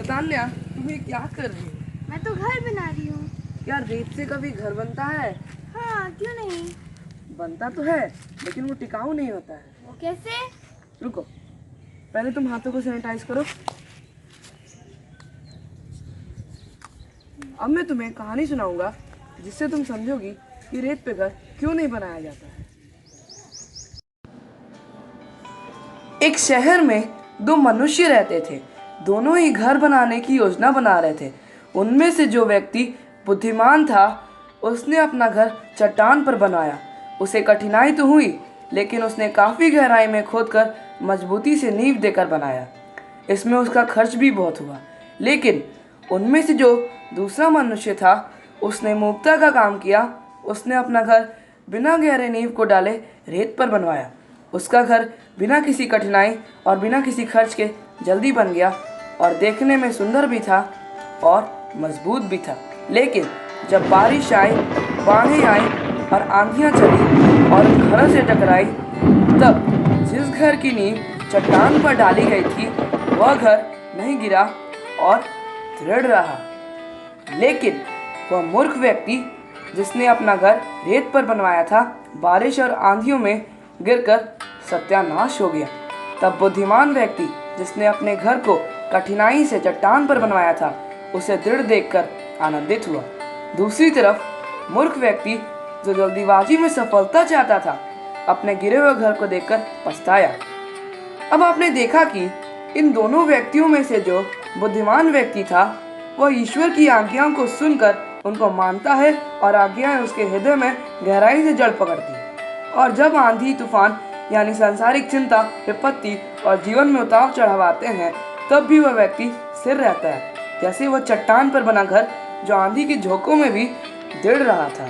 नतान्या, तुम ये क्या कर रही हो? मैं तो घर बना रही हूँ। यार, रेत से कभी घर बनता है? हाँ, क्यों नहीं। बनता तो है, लेकिन वो टिकाऊ नहीं होता है। वो कैसे? रुको, पहले तुम हाथों को सैनिटाइज करो। अब मैं तुम्हें कहानी सुनाऊंगा जिससे तुम समझोगी कि रेत पे घर क्यों नहीं बनाया जाता है। एक शहर में दो मनुष्य रहते थे। दोनों ही घर बनाने की योजना बना रहे थे। उनमें से जो व्यक्ति बुद्धिमान था, उसने अपना घर चट्टान पर बनाया। उसे कठिनाई तो हुई, लेकिन उसने काफ़ी गहराई में खोदकर मजबूती से नींव देकर बनाया। इसमें उसका खर्च भी बहुत हुआ, लेकिन उनमें से जो दूसरा मनुष्य था, उसने मूर्खता का काम किया। उसने अपना घर बिना गहरे नींव को डाले रेत पर बनवाया। उसका घर बिना किसी कठिनाई और बिना किसी खर्च के जल्दी बन गया और देखने में सुंदर भी था और मजबूत भी था। लेकिन जब बारिश आई, बाढ़ें आई और आंधियां चली और घरों से टकराई, तब जिस घर की नींव चट्टान पर डाली गई थी, वह घर नहीं गिरा और दृढ़ रहा। लेकिन वह मूर्ख व्यक्ति जिसने अपना घर रेत पर बनवाया था, बारिश और आंधियों में गिरकर सत्यानाश हो गया। तब बुद्धिमान व्यक्ति जिसने अपने घर को कठिनाई से चट्टान पर बनवाया था, उसे दृढ़ देखकर आनंदित हुआ। दूसरी तरफ मूर्ख व्यक्ति जो जल्दीबाजी में सफलता चाहता था, अपने गिरे हुए घर को देखकर पछताया। अब आपने देखा कि इन दोनों व्यक्तियों में से जो बुद्धिमान व्यक्ति था, वह ईश्वर की आज्ञाओं को सुनकर उनको मानता है और आज्ञाएं उसके हृदय में गहराई से जड़ पकड़ती है। और जब आंधी तूफान यानी सांसारिक चिंता, विपत्ति और जीवन में उतार चढ़ाव आते हैं, तब भी वह व्यक्ति स्थिर रहता है, जैसे वह चट्टान पर बना घर जो आंधी के झोंकों में भी दृढ़ रहा था।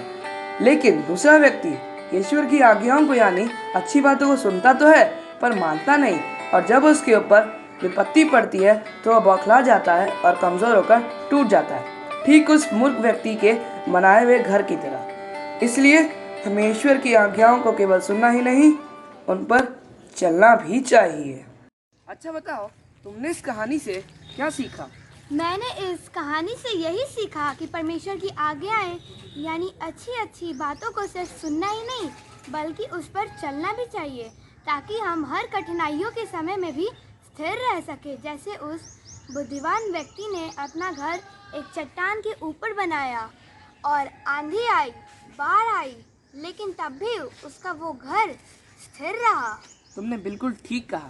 लेकिन दूसरा व्यक्ति ईश्वर की आज्ञाओं को यानी अच्छी बातों को सुनता तो है, पर मानता नहीं, और जब उसके ऊपर विपत्ति पड़ती है तो वह बौखला जाता है और कमजोर होकर टूट जाता है, ठीक उस मूर्ख व्यक्ति के बनाए हुए घर की तरह। इसलिए हमें ईश्वर की आज्ञाओं को केवल सुनना ही नहीं, उन पर चलना भी चाहिए। अच्छा बताओ, तुमने इस कहानी से क्या सीखा? मैंने इस कहानी से यही सीखा कि परमेश्वर की आज्ञाएं यानी अच्छी अच्छी बातों को सिर्फ सुनना ही नहीं, बल्कि उस पर चलना भी चाहिए, ताकि हम हर कठिनाइयों के समय में भी स्थिर रह सके। जैसे उस बुद्धिमान व्यक्ति ने अपना घर एक चट्टान के ऊपर बनाया और आंधी आई, बाढ़ आई, लेकिन तब भी उसका वो घर स्थिर रहा। तुमने बिल्कुल ठीक कहा।